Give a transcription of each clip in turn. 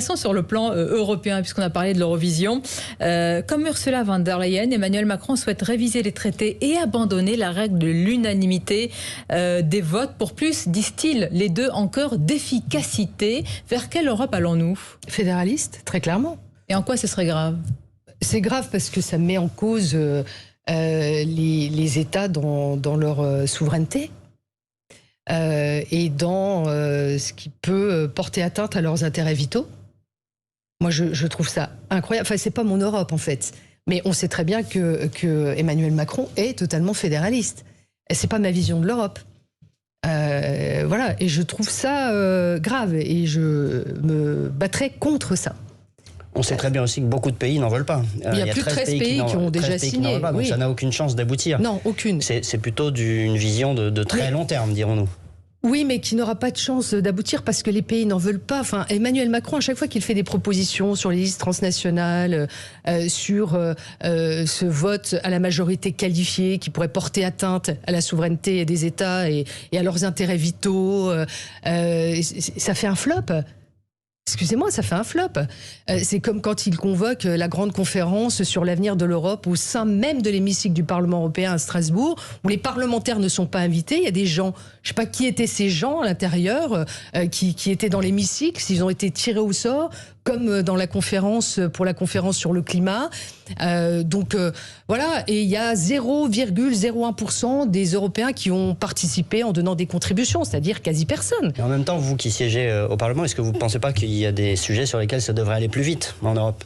Sur le plan européen, puisqu'on a parlé de l'Eurovision, comme Ursula von der Leyen, Emmanuel Macron souhaite réviser les traités et abandonner la règle de l'unanimité des votes pour plus, disent-ils, les deux en cœur d'efficacité. Vers quelle Europe allons-nous? Fédéraliste, très clairement. Et en quoi ce serait grave? C'est grave parce que ça met en cause les États dans leur souveraineté et dans ce qui peut porter atteinte à leurs intérêts vitaux. Moi, je trouve ça incroyable. Enfin, c'est pas mon Europe, en fait. Mais on sait très bien que Emmanuel Macron est totalement fédéraliste. Et c'est pas ma vision de l'Europe. Voilà. Et je trouve ça grave. Et je me battrai contre ça. On sait très bien aussi que beaucoup de pays n'en veulent pas. Il y a plus de 13 pays qui ont déjà signé. Donc oui. Ça n'a aucune chance d'aboutir. Non, aucune. C'est plutôt une vision de très long terme, dirons-nous. Oui, mais qui n'aura pas de chance d'aboutir parce que les pays n'en veulent pas. Enfin, Emmanuel Macron, à chaque fois qu'il fait des propositions sur les listes transnationales, sur ce vote à la majorité qualifiée qui pourrait porter atteinte à la souveraineté des États et à leurs intérêts vitaux, ça fait un flop. Excusez-moi, ça fait un flop. C'est comme quand il convoque la grande conférence sur l'avenir de l'Europe au sein même de l'hémicycle du Parlement européen à Strasbourg, où les parlementaires ne sont pas invités. Il y a des gens, je ne sais pas qui étaient ces gens à l'intérieur, qui étaient dans l'hémicycle, s'ils ont été tirés au sort, comme dans la conférence, pour la conférence sur le climat. Voilà, et il y a 0,01% des Européens qui ont participé en donnant des contributions, c'est-à-dire quasi personne. Et en même temps, vous qui siégez au Parlement, est-ce que vous ne pensez pas qu'il y a des sujets sur lesquels ça devrait aller plus vite en Europe?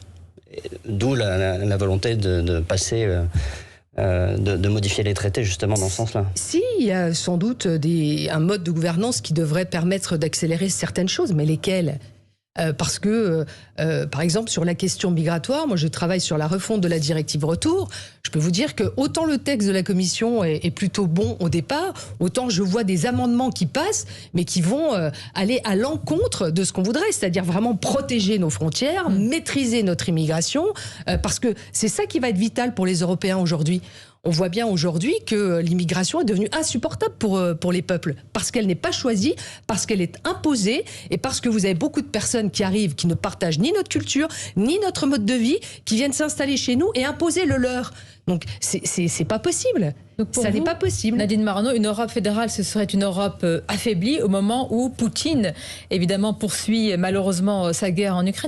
D'où la volonté de passer... de modifier les traités justement dans ce sens-là. Si, il y a sans doute un mode de gouvernance qui devrait permettre d'accélérer certaines choses, mais lesquelles? Parce que, par exemple, sur la question migratoire, moi je travaille sur la refonte de la directive retour. Je peux vous dire que autant le texte de la Commission est plutôt bon au départ, autant je vois des amendements qui passent, mais qui vont aller à l'encontre de ce qu'on voudrait, c'est-à-dire vraiment protéger nos frontières, maîtriser notre immigration, parce que c'est ça qui va être vital pour les Européens aujourd'hui. On voit bien aujourd'hui que l'immigration est devenue insupportable pour les peuples, parce qu'elle n'est pas choisie, parce qu'elle est imposée, et parce que vous avez beaucoup de personnes qui arrivent, qui ne partagent ni notre culture, ni notre mode de vie, qui viennent s'installer chez nous et imposer le leur. Donc c'est pas possible. Ça n'est pas possible. Nadine Morano, une Europe fédérale, ce serait une Europe affaiblie au moment où Poutine, évidemment, poursuit malheureusement sa guerre en Ukraine.